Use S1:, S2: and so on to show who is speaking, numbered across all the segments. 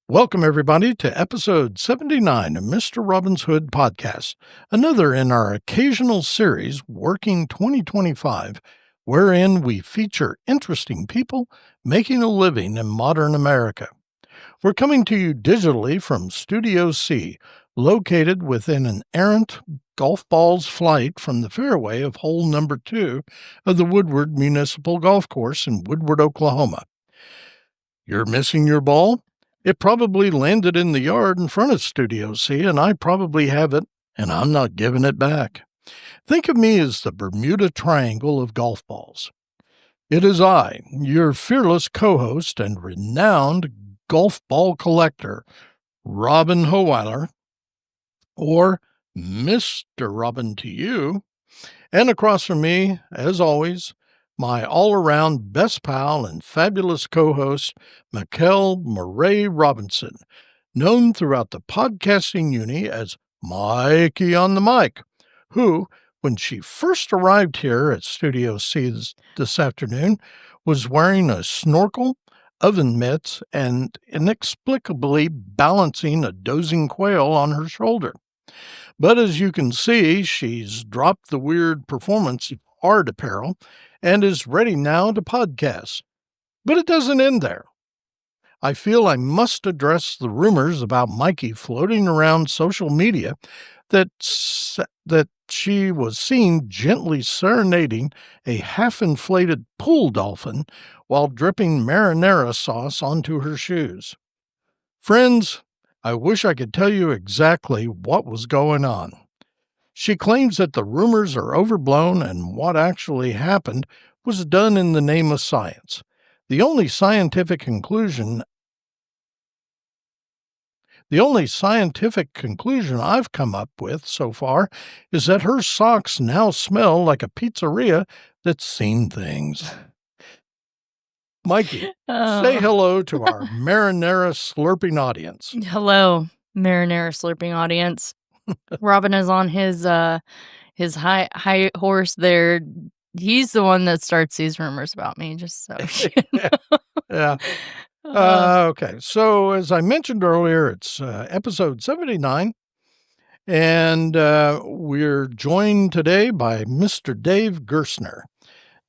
S1: Welcome, everybody, to episode 79 of Mr. Robin's Hood podcast, another in our occasional series, Working 2025, wherein we feature interesting people making a living in modern America. We're coming to you digitally from Studio C, located within an errant golf ball's flight from the fairway of hole number 2 of the Woodward Municipal Golf Course in Woodward, Oklahoma. You're missing your ball? It probably landed in the yard in front of Studio C, and I probably have it, and I'm not giving it back. Think of me as the Bermuda Triangle of golf balls. It is I, your fearless co-host and renowned golf ball collector, Robin Hohweiler, or Mr. Robin to you, and across from me, as always, my all-around best pal and fabulous co-host, Mikel Maureé Robinson, known throughout the podcasting uni as Mikey-on-the-Mic, who, when she first arrived here at Studio C this afternoon, was wearing a snorkel, oven mitts, and inexplicably balancing a dozing quail on her shoulder. But as you can see, she's dropped the weird performance art apparel and is ready now to podcast. But it doesn't end there. I feel I must address the rumors about Mikey floating around social media that she was seen gently serenading a half-inflated pool dolphin while dripping marinara sauce onto her shoes. Friends, I wish I could tell you exactly what was going on. She claims that the rumors are overblown and what actually happened was done in the name of science. The only scientific conclusion I've come up with so far is that her socks now smell like a pizzeria that's seen things. Mikey, say hello to our marinara slurping audience.
S2: Hello, marinara slurping audience. Robin is on his high horse there. He's the one that starts these rumors about me, just so you know.
S1: Yeah. Okay. So as I mentioned earlier, it's episode 79, and we're joined today by Mr. Dave Gerstner.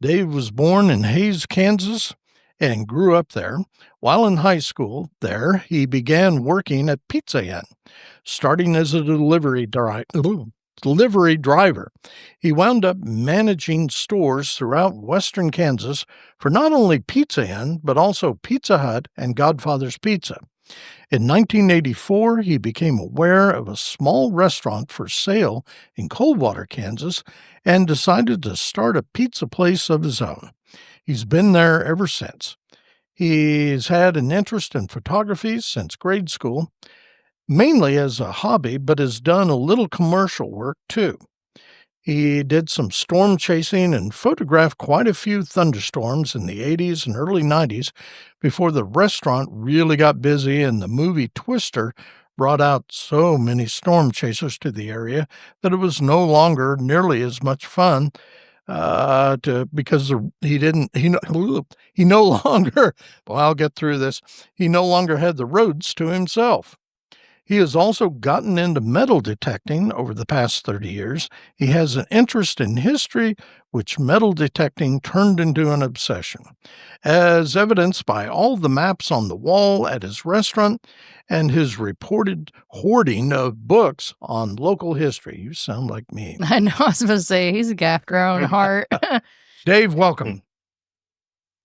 S1: Dave was born in Hays, Kansas, and grew up there. While in high school there, he began working at Pizza Inn, starting as a delivery driver. He wound up managing stores throughout western Kansas for not only Pizza Inn, but also Pizza Hut and Godfather's Pizza. In 1984, he became aware of a small restaurant for sale in Coldwater, Kansas, and decided to start a pizza place of his own. He's been there ever since. He's had an interest in photography since grade school, mainly as a hobby, but has done a little commercial work too. He did some storm chasing and photographed quite a few thunderstorms in the 80s and early 90s before the restaurant really got busy and the movie Twister brought out so many storm chasers to the area that it was no longer nearly as much fun because he no longer, well, I'll get through this, he no longer had the roads to himself. He has also gotten into metal detecting over the past 30 years. He has an interest in history, which metal detecting turned into an obsession, as evidenced by all the maps on the wall at his restaurant and his reported hoarding of books on local history. You sound like me.
S2: I know, I was supposed to say, he's a gaff grown heart.
S1: Dave, welcome.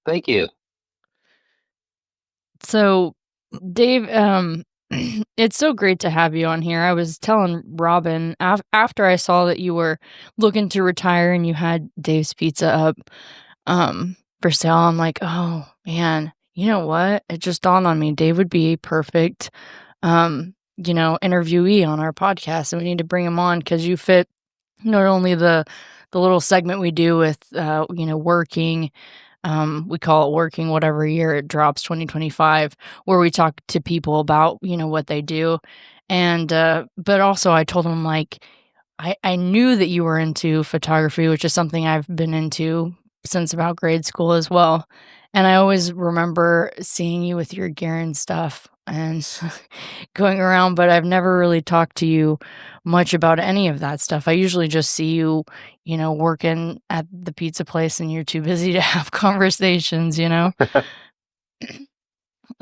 S3: Thank you.
S2: So, Dave, it's so great to have you on here. I was telling Robin after I saw that you were looking to retire and you had Dave's Pizza up for sale. I'm like, oh man, you know what? It just dawned on me. Dave would be a perfect, interviewee on our podcast, and we need to bring him on because you fit not only the little segment we do with working. We call it Working whatever year it drops, 2025, where we talk to people about, what they do. And, but also I told them, like, I knew that you were into photography, which is something I've been into since about grade school as well. And I always remember seeing you with your gear and stuff and going around, but I've never really talked to you much about any of that stuff. I usually just see you, working at the pizza place and you're too busy to have conversations,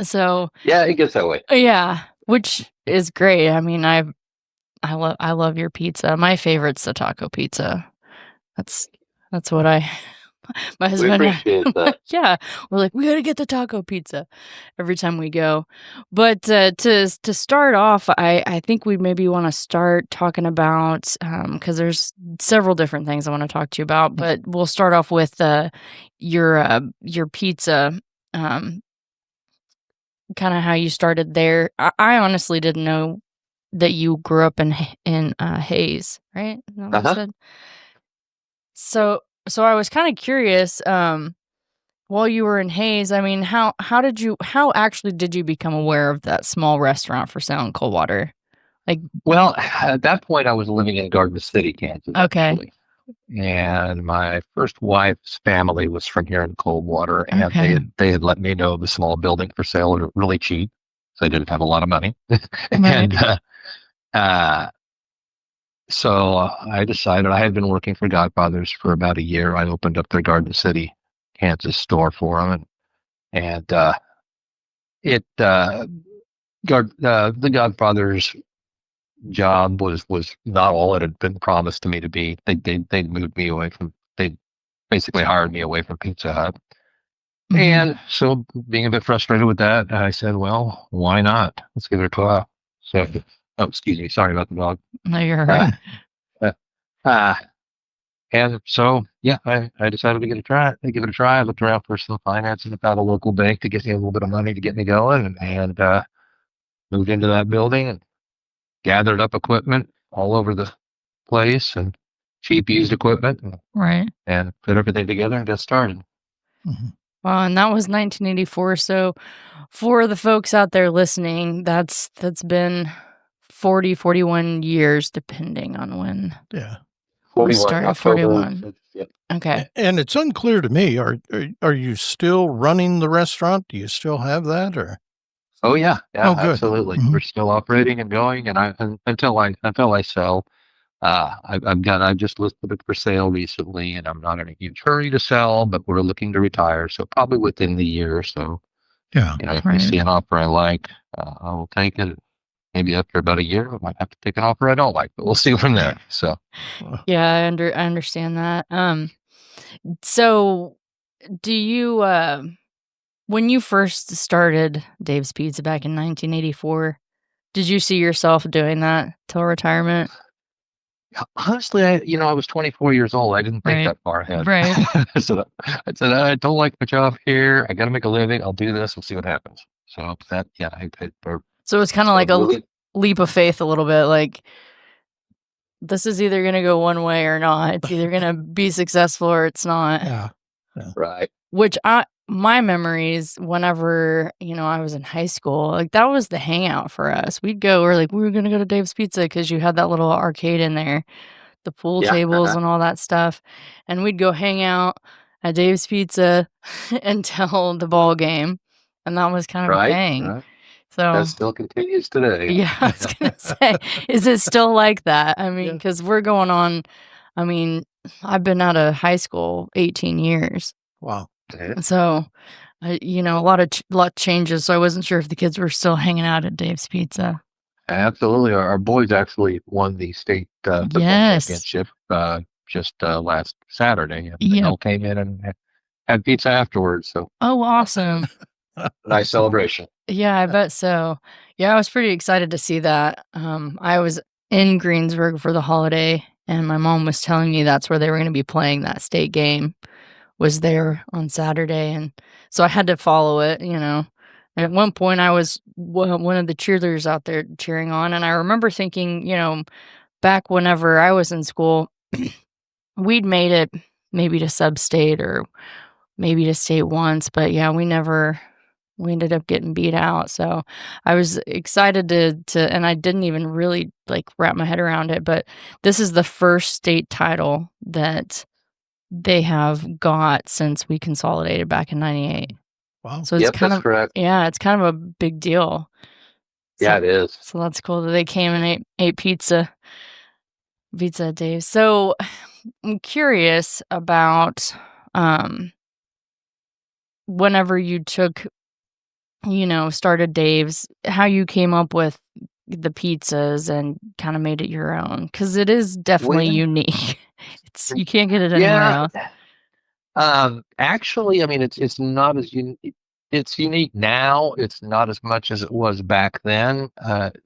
S2: So,
S3: Yeah, it gets that way.
S2: yeah, which is great. I mean, I love your pizza. My favorite's the taco pizza. That's what my
S3: We
S2: husband
S3: appreciate that.
S2: yeah, we're like, "We gotta get the taco pizza," every time we go. But, to start off, I think we maybe wanna start talking about, because there's several different things I wanna talk to you about, but we'll start off with, your pizza, um, kinda how you started there. I honestly didn't know that you grew up in Hayes, right? Is that what you
S3: Uh-huh.
S2: said? So I was kinda curious, while you were in Hayes, I mean, how actually did you become aware of that small restaurant for sale in Coldwater? Like,
S3: Well, at that point, I was living in Garden City, Kansas,
S2: okay,
S3: actually. And my first wife's family was from here in Coldwater, and
S2: okay,
S3: they had let me know the small building for sale was really cheap. So they didn't have a lot of money.
S2: right,
S3: And uh, so I decided I had been working for Godfathers for about a year. I opened up their Garden City, Kansas store for them, and it the Godfathers job was not all it had been promised to me to be. They moved me away from they basically hired me away from Pizza Hut.
S2: mhm.
S3: And so being a bit frustrated with that, I said, well, why not? Let's give it a try. So oh excuse me, sorry about the dog.
S2: No, you're all
S3: Uh,
S2: right.
S3: uh, uh, and so yeah, I decided to give it a try. I looked around for some financing about a local bank to get me a little bit of money to get me going and moved into that building and gathered up equipment all over the place and cheap used equipment
S2: Right.
S3: and put everything together and got started.
S1: Mhm.
S2: Well, and that was 1984, so for the folks out there listening, that's been 40, 41 years depending on when
S1: Yeah.
S2: we
S3: 41
S2: started,
S3: October.
S2: 41.
S3: Yeah.
S2: Okay.
S1: And it's unclear to me, are you still running the restaurant? Do you still have that or?
S3: Oh yeah, yeah,
S1: Oh, good.
S3: absolutely. We're
S1: Mhm.
S3: still operating and going, and until I sell, I've just listed it for sale recently, and I'm not in a huge hurry to sell, but we're looking to retire, so probably within the year or so.
S1: Yeah.
S3: If I
S2: Right.
S3: see an offer I like, I will take it. Maybe after about a year, I might have to take an offer I don't like, but we'll see from there. So,
S1: Well,
S2: Yeah, I understand that. So do you when you first started Dave's Pizza back in 1984, did you see yourself doing that till retirement?
S3: honestly, I was 24 years old. I didn't think
S2: Right.
S3: that far ahead.
S2: Right.
S3: So I said, I don't like my job here. I got to make a living. I'll do this. We'll see what happens. So that, yeah,
S2: So it's kind of
S3: so
S2: like a
S3: really,
S2: leap of faith a little bit, like this is either going to go one way or not. It's either going to be successful or it's not.
S1: yeah. Yeah.
S3: right.
S2: Which my memories whenever, I was in high school, like that was the hangout for us. We're like we were going to go to Dave's Pizza cuz you had that little arcade in there, the pool
S3: Yeah.
S2: tables and all that stuff. And we'd go hang out at Dave's Pizza until the ball game. And that was kind of a
S3: Right.
S2: thing.
S3: Right. That
S2: So,
S3: still continues today.
S2: yeah, I was gonna say, is it still like that? I mean,
S1: Yeah.
S2: because we're going on, I mean, I've been out of high school 18 years.
S1: Wow.
S3: Yeah,
S2: So, a lot changes. So I wasn't sure if the kids were still hanging out at Dave's Pizza.
S3: absolutely. Our boys actually won the state football
S2: Yes.
S3: championship just last Saturday, and they
S2: Yep.
S3: all came in and had pizza afterwards. So
S2: Oh, awesome.
S3: nice celebration.
S2: Yeah, I bet so. Yeah, I was pretty excited to see that. I was in Greensburg for the holiday, and my mom was telling me that's where they were going to be playing that state game. Was there on Saturday, and so I had to follow it. At one point, I was one of the cheerleaders out there cheering on, and I remember thinking, back whenever I was in school, we'd made it maybe to sub-state or maybe to state once, but yeah, we ended up getting beat out. So I was excited to and I didn't even really like wrap my head around it, but this is the first state title that they have got since we consolidated back in '98.
S1: Wow.
S2: So it's
S3: Yep,
S2: kind
S3: that's
S2: of
S3: correct.
S2: it's kind of a big deal.
S3: Yeah,
S2: So
S3: it is.
S2: so that's cool that they came and ate pizza at Dave's. So I'm curious about whenever you started Dave's, how you came up with the pizzas and kind of made it your own, because it is definitely
S3: Well,
S2: unique. You can't get it anywhere
S3: yeah.
S2: else.
S3: Actually, I mean, it's not as it's unique now. It's not as much as it was back then.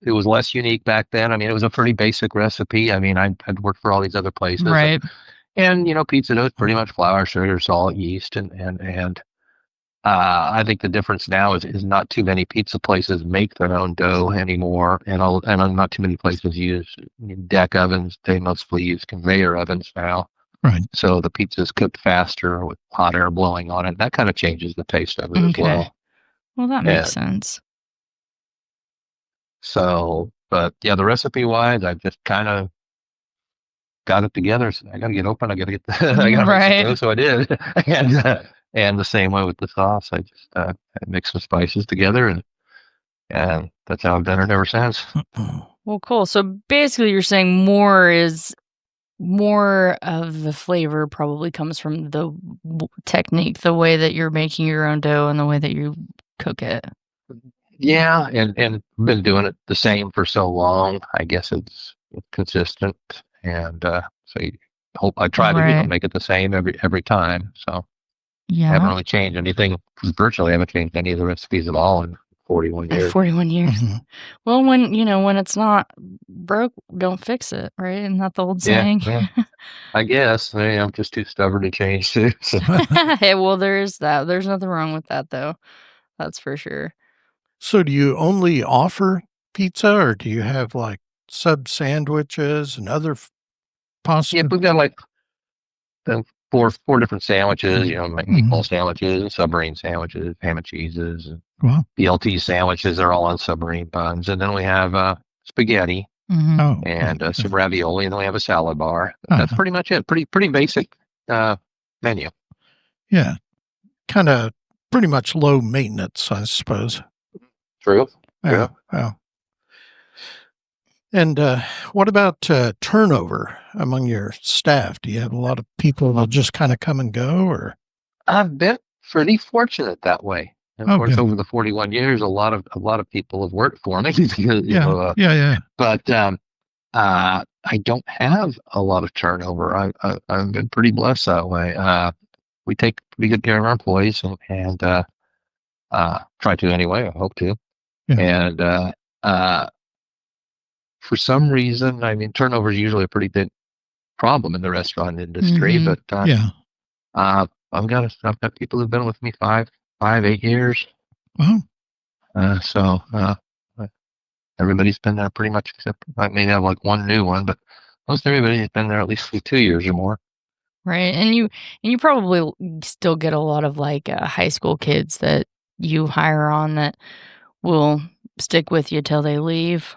S3: It was less unique back then. I mean, it was a pretty basic recipe. I mean, I'd worked for all these other places,
S2: Right.
S3: and pizza dough is pretty much flour, sugar, salt, yeast, and I think the difference now is not too many pizza places make their own dough anymore, and not too many places use deck ovens. They mostly use conveyor ovens now.
S1: Right.
S3: So the pizza is cooked faster with hot air blowing on it. That kind of changes the taste of it as
S2: Okay.
S3: well.
S2: Well, that makes
S3: And
S2: sense.
S3: so, but yeah, the recipe wise, I just kind of got it together. So I got to get open. I got to get I got to make some
S2: Right.
S3: dough. So I did. And the same way with the sauce. I just I mixed some spices together and that's how I've done it ever since.
S2: Well, cool. So basically, you're saying more of the flavor probably comes from the technique, the way that you're making your own dough and the way that you cook it.
S3: Yeah, and been doing it the same for so long. I guess it's consistent, and so I try to
S2: Right.
S3: make it the same every time. So I haven't
S2: Yeah.
S3: really changed anything. Virtually, I haven't changed any of the recipes at all in 41 years.
S2: 41 years.
S1: Mhm.
S2: Well, when it's not broke, don't fix it, right? Isn't that the old saying?
S3: Yeah, I guess. I'm just too stubborn to change too. So.
S2: Hey, well, there's that. There's nothing wrong with that, though. That's for sure.
S1: So do you only offer pizza, or do you have like sub sandwiches and other pasta?
S3: Yeah, we've got like the four different sandwiches. Like meatball sandwiches and submarine sandwiches, ham and cheeses, and
S1: Wow.
S3: BLT sandwiches are all on submarine buns, and then we have spaghetti
S2: Mhm.
S1: Oh,
S3: and
S1: okay.
S3: some ravioli, and then we have a salad bar. That's pretty much it. Pretty basic menu.
S1: Yeah. Kind of pretty much low maintenance, I suppose.
S3: True.
S1: Yeah. Yeah. And what about turnover among your staff? Do you have a lot of people that just kind of come and go, or?
S3: I've been pretty fortunate that way. And of
S1: Oh,
S3: course,
S1: good.
S3: over the 41 years, a lot of people have worked for me.
S1: Yeah.
S3: But I don't have a lot of turnover. I've been pretty blessed that way. We take pretty good care of our employees and try to anyway. I hope to.
S1: Yeah.
S3: And for some reason, I mean, turnover is usually a pretty big problem in the restaurant industry.
S2: Mhm.
S3: But
S1: Yeah.
S3: I've got people who've been with me 8 years.
S1: Well,
S3: So everybody's been there pretty much, except I may have like one new one, but most everybody's been there at least for 2 years or more.
S2: Right. And you probably still get a lot of like high school kids that you hire on that will stick with you till they leave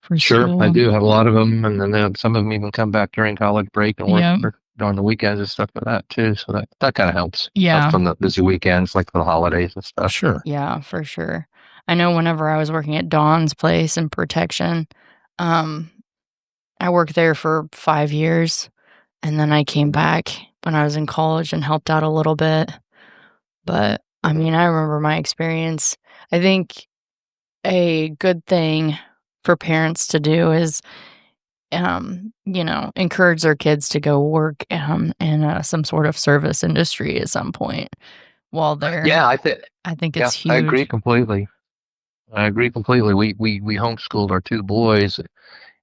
S2: for
S3: Sure, I
S2: school.
S3: do have a lot of them, and then some of them even come back during college break and work on the weekends and stuff like that too. So that kind of helps.
S2: Yeah.
S3: From the busy weekends, like the holidays and stuff.
S1: sure.
S2: Yeah, for sure. I know whenever I was working at Dawn's place in protection, I worked there for 5 years, and then I came back when I was in college and helped out a little bit. But I mean, I remember my experience. I think a good thing for parents to do is, encourage their kids to go work in some sort of service industry at some point while they're.
S3: Yeah,
S2: I think it's huge.
S3: I agree completely. We homeschooled our two boys,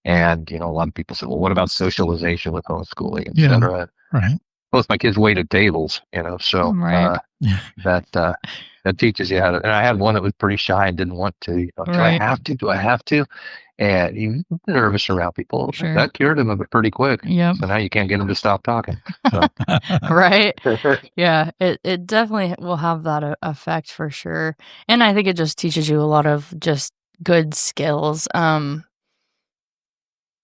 S3: and a lot of people said, "Well, what about socialization with homeschooling, etc.?"
S1: Right.
S3: Both my kids waited tables, so
S2: Right.
S3: that teaches you how to. And I had one that was pretty shy and didn't want to. Do I
S2: Right.
S3: have to? Do I have to? And he was nervous around people.
S2: Sure.
S3: That cured him of it pretty quick.
S2: Yep.
S3: So now you can't get him to stop talking. So.
S2: Right. Yeah, it definitely will have that effect for sure. And I think it just teaches you a lot of just good skills.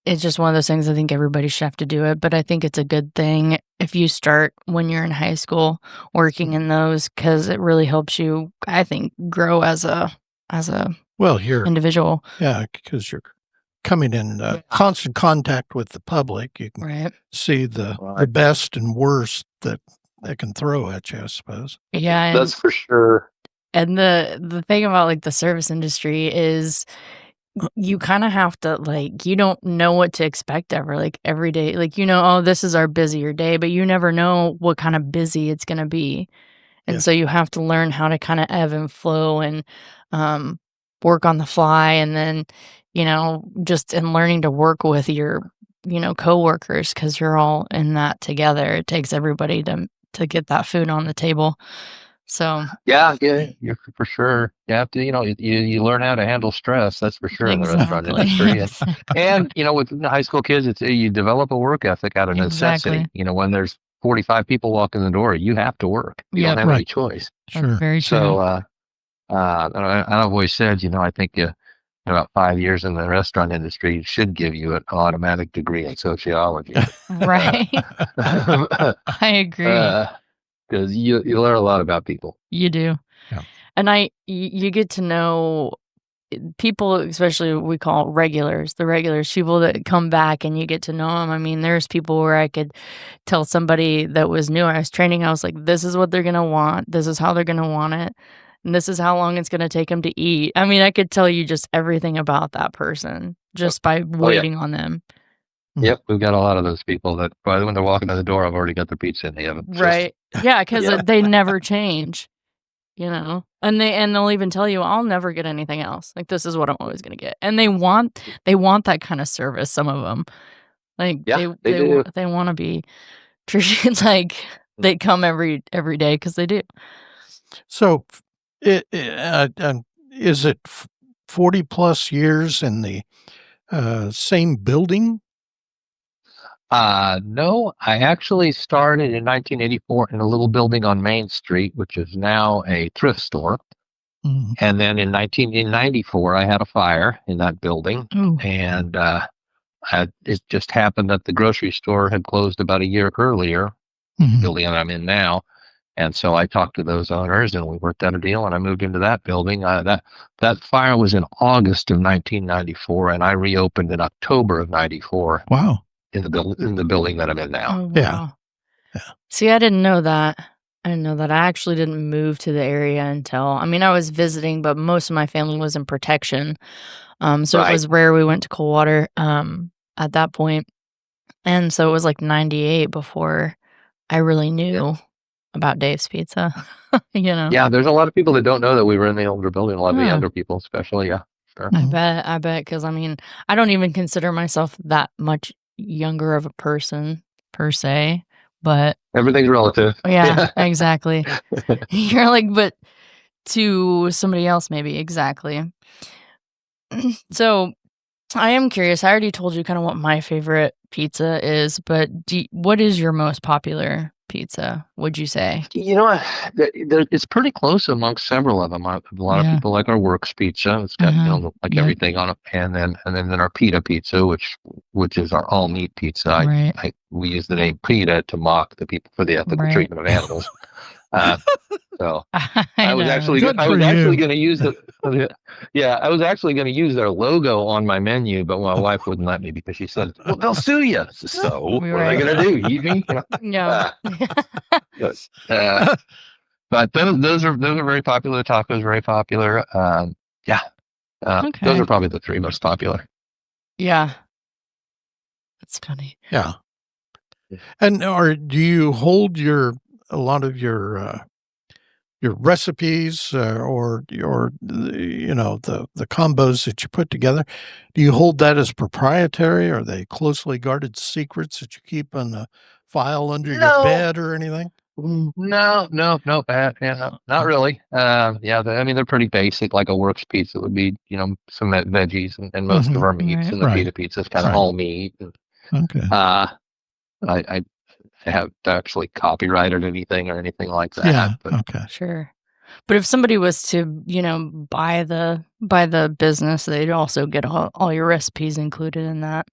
S2: it's just one of those things. I think everybody should have to do it, but I think it's a good thing if you start when you're in high school working in those, because it really helps you, I think, grow as a
S1: Well, you're
S2: individual.
S1: because you're coming in constant contact with the public. You can
S2: Right.
S1: see the best and worst that they can throw at you, I suppose.
S2: Yeah, and
S3: That's for sure.
S2: And the thing about, like, the service industry is you kinda have to, like, you don't know what to expect ever, like, every day. Like, "Oh, this is our busier day," but you never know what kinda busy it's gonna be. And
S1: Yeah.
S2: so you have to learn how to kinda ebb and flow and, um, work on the fly, and then, just in learning to work with your, coworkers, because 'cause you're all in that together. It takes everybody to get that food on the table. So
S3: Yeah, you're for sure. You have to, you learn how to handle stress. That's for sure in the restaurant
S2: Exactly.
S3: industry. And with the high school kids, it's you develop a work ethic out of necessity.
S2: Exactly.
S3: When there's 45 people walking the door, you have to work. You
S2: Yep.
S3: don't have
S1: Right.
S3: any choice.
S2: That's
S1: Sure.
S2: very true.
S3: So, I've always said, I think about 5 years in the restaurant industry should give you an automatic degree in sociology.
S2: Right. I agree.
S3: Because you learn a lot about people.
S2: You do.
S1: Yeah.
S2: And you get to know people, especially what we call regulars, the regulars, people that come back and you get to know them. I mean, there's people where I could tell somebody that was new, I was training, I was like, this is what they're going to want. This is how they're going to want it. And this is how long it's going to take them to eat. I mean, I could tell you just everything about that person just by waiting on them.
S3: Yep, we've got a lot of those people that when they're walking to the door, I've already got their pizza in the oven.
S2: Right. Yeah, because they never change, and they'll even tell you, I'll never get anything else. Like, this is what I'm always gonna get. And they want that kind of service, some of them. Like,
S3: Yeah, they do.
S2: they want to be treated like they come every day, because they do.
S1: So, is it 40 plus years in the same building?
S3: No, I actually started in 1984 in a little building on Main Street, which is now a thrift store.
S1: Mhm.
S3: And then in 1994, I had a fire in that building.
S2: Ooh.
S3: And it just happened that the grocery store had closed about a year earlier,
S1: Mhm.
S3: building that I'm in now. And so I talked to those owners and we worked out a deal and I moved into that building. That fire was in August of 1994 and I reopened in October of 94.
S1: Wow.
S3: In the building that I'm in now.
S2: Oh, wow.
S1: Yeah.
S2: See, I didn't know that. I actually didn't move to the area until, I was visiting, but most of my family was in protection. So
S3: Right.
S2: It was rare we went to Coldwater at that point. And so it was like 98 before I really knew about Dave's Pizza,
S3: Yeah, there's a lot of people that don't know that we were in the older building. A lot of the
S2: Yeah.
S3: younger people, especially. Yeah, sure.
S2: I bet, because I don't even consider myself that much younger of a person per se, but
S3: Everything's relative.
S2: yeah, exactly. You're like, but to somebody else, maybe. Exactly. So I am curious. I already told you kind of what my favorite pizza is, but what is your most popular pizza, would you say?
S3: It's pretty close amongst several of them. A lot of
S2: Yeah.
S3: people like our Works pizza. It's got
S2: Yep.
S3: everything on it, and then our pita pizza, which is our all meat pizza.
S2: Right.
S3: We use the name PETA to mock the people for the ethical
S2: Right.
S3: treatment of animals. So
S2: I
S3: was
S2: know.
S3: actually
S1: Good
S3: I
S1: for
S3: was actually
S1: you.
S3: going to use I was actually going to use their logo on my menu, but my wife wouldn't let me because she said, "Well, they'll sue you." So what are they
S2: Right.
S3: going to do? Eat me?
S2: No.
S3: But those are very popular. The tacos very popular.
S2: Okay.
S3: Those are probably the three most popular.
S2: Yeah. That's funny.
S1: Yeah. And do you hold a lot of your recipes or the combos that you put together? Do you hold that as proprietary? Are they closely guarded secrets that you keep on the file under your bed or anything?
S3: No, not really. They're pretty basic. Like a Works pizza would be, some veggies and most of our meats,
S2: Right.
S3: and the
S1: Right.
S3: pita pizza is kind of
S1: Right.
S3: all meat.
S1: Okay.
S3: I haven't actually copyrighted anything or anything like that.
S1: Yeah.
S3: But
S1: Okay.
S2: Sure. But if somebody was to, buy the business, they'd also get all your recipes included in that.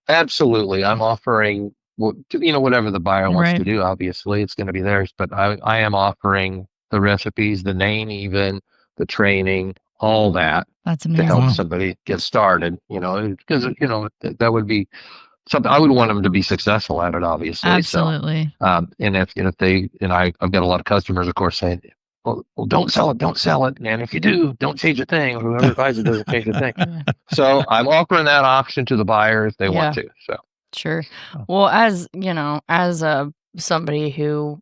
S3: Absolutely. I'm offering, whatever the buyer wants
S2: Right.
S3: to do. Obviously, it's going to be theirs, but I am offering the recipes, the name, even the training, all that
S2: That's
S3: to help
S2: amazing.
S3: somebody get started. Because that would be something I would want them to be successful at it. Obviously,
S2: Absolutely.
S3: so if they I've got a lot of customers, of course, saying, well, don't sell it, and if you do, don't change a thing, or whoever buys it doesn't change a thing.
S2: Yeah.
S3: So I'm offering that option to the buyer if they want
S2: Yeah.
S3: to. So.
S2: Sure. Well, as somebody who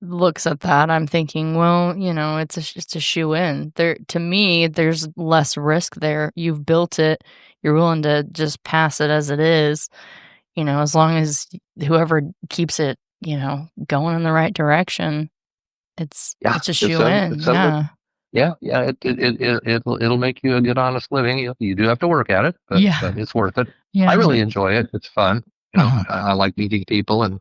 S2: looks at that, I'm thinking, well, it's a shoe in. There to me, there's less risk there. You've built it. You're willing to just pass it as it is, as long as whoever keeps it, going in the right direction, it's
S3: Yeah,
S2: a shoe in. Yeah.
S3: yeah, it'll make you a good, honest living. You do have to work at it, but
S2: Yeah.
S3: it's worth it.
S2: Yeah.
S3: I really enjoy it. It's fun.
S1: Uh-huh.
S3: I like meeting people and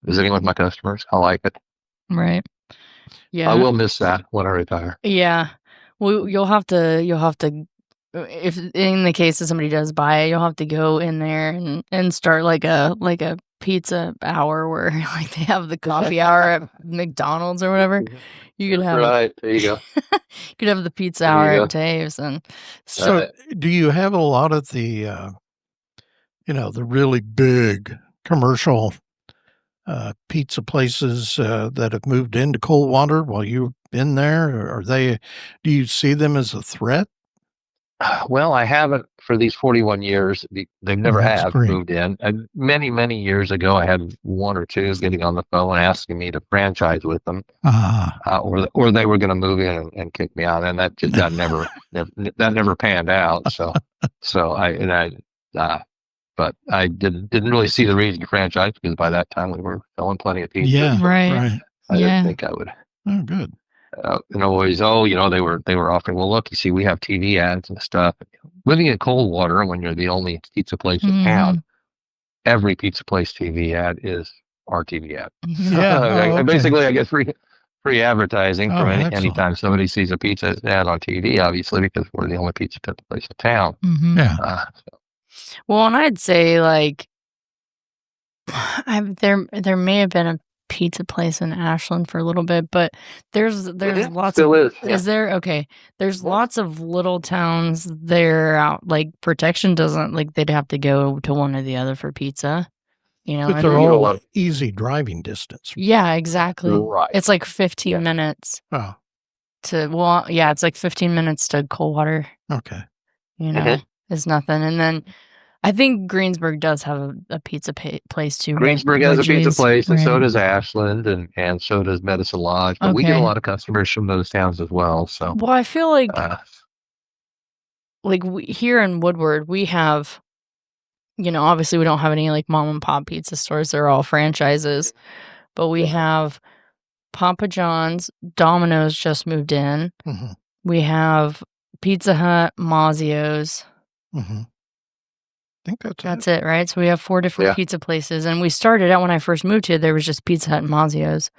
S3: visiting with my customers. I like it.
S2: Right. Yeah.
S3: I will miss that when I retire.
S2: Yeah. Well, you'll have to if in the case that somebody does buy it, you'll have to go in there and start like a pizza hour where like they have the coffee hour at McDonald's or whatever. You could have
S3: Right, there you go.
S2: you could have the pizza
S3: There
S2: hour
S3: you
S2: at
S3: go.
S2: Dave's and
S1: So, do you have a lot of the, the really big commercial pizza places that have moved into Coldwater while you've been there? Do you see them as a threat?
S3: Well, I haven't for these 41 years. They never
S1: that's
S3: have
S1: great.
S3: moved in. And many, many years ago, I had one or two getting on the phone asking me to franchise with them, or they were going to move in and kick me out, and that never panned out. But I didn't really see the reason to franchise because by that time we were selling plenty of pizza.
S1: Yeah,
S3: so
S2: right.
S3: I didn't think I would.
S1: Oh, good.
S3: Always, they were offering, well, look, you see, we have TV ads and stuff. Living in Coldwater, when you're the only pizza place in town, every pizza place TV ad is our TV ad.
S1: Yeah. Okay.
S3: Basically, I get free advertising from anytime
S1: excellent.
S3: somebody sees a pizza ad on TV, obviously, because we're the only pizza place in town.
S1: Yeah.
S2: Well, and I'd say like there may have been a pizza place in Ashland for a little bit, but there's lots
S3: Still
S2: of
S3: is. Yeah.
S2: there okay. There's lots of little towns there out like protection doesn't like they'd have to go to one or the other for pizza.
S1: But they're all easy driving distance.
S2: Yeah, exactly.
S3: Right.
S2: It's like 15 minutes.
S1: Oh.
S2: It's like 15 minutes to Coldwater.
S1: Okay.
S2: It's nothing. And then I think Greensburg does have a pizza place too.
S3: Greensburg has a pizza place, and so does Ashland, and so does Medicine Lodge. But we get a lot of customers from those towns as well. So,
S2: well, I feel like here in Woodward, we have, obviously we don't have any like mom and pop pizza stores; they're all franchises. But we have Papa John's, Domino's just moved in.
S1: Mm-hmm.
S2: We have Pizza Hut, Mazzio's.
S1: Mm-hmm. I think
S2: that's it, right? So we have 4 different pizza places, and we started out when I first moved here. There was just Pizza Hut and Mazzio's,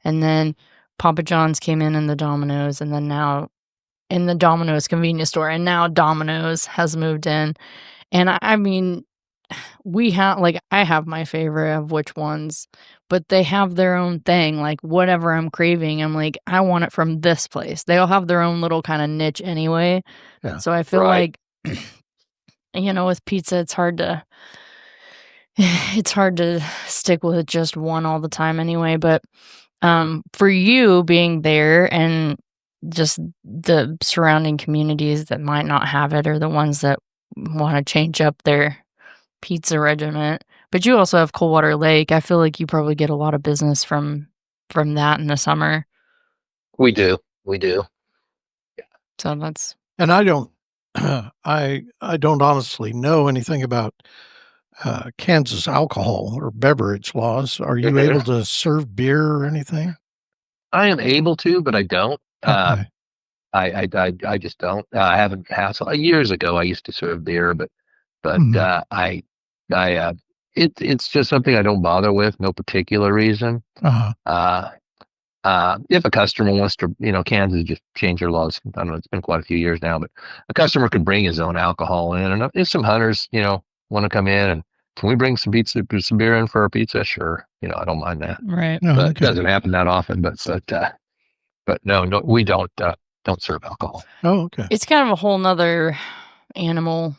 S2: and then Papa John's came in the Domino's, and then now in the Domino's convenience store, and now Domino's has moved in. And I mean, we have I have my favorite of which ones, but they have their own thing. Like whatever I'm craving, I'm like, I want it from this place. They all have their own little kind of niche anyway. Yeah. So I feel like. With pizza, it's hard to stick with just one all the time anyway. But for you being there and just the surrounding communities that might not have it or the ones that want to change up their pizza regiment, but you also have Coldwater Lake. I feel like you probably get a lot of business from that in the summer.
S3: We do. Yeah.
S2: So that's.
S1: And I don't. I don't honestly know anything about Kansas alcohol or beverage laws. Are you able to serve beer or anything?
S3: I am able to, but I don't.
S1: Okay.
S3: I just don't. I haven't had. So years ago, I used to serve beer, but it's just something I don't bother with. No particular reason.
S1: Uh-huh.
S3: if a customer wants to, Kansas just changed their laws. I don't know, it's been quite a few years now, but a customer could bring his own alcohol in. And if some hunters, want to come in and can we bring some beer in for our pizza? Sure. I don't mind that.
S2: Right.
S1: No,
S3: But
S1: okay.
S3: it doesn't happen that often, but no, we don't serve alcohol.
S1: Oh, okay.
S2: It's kind of a whole nother animal,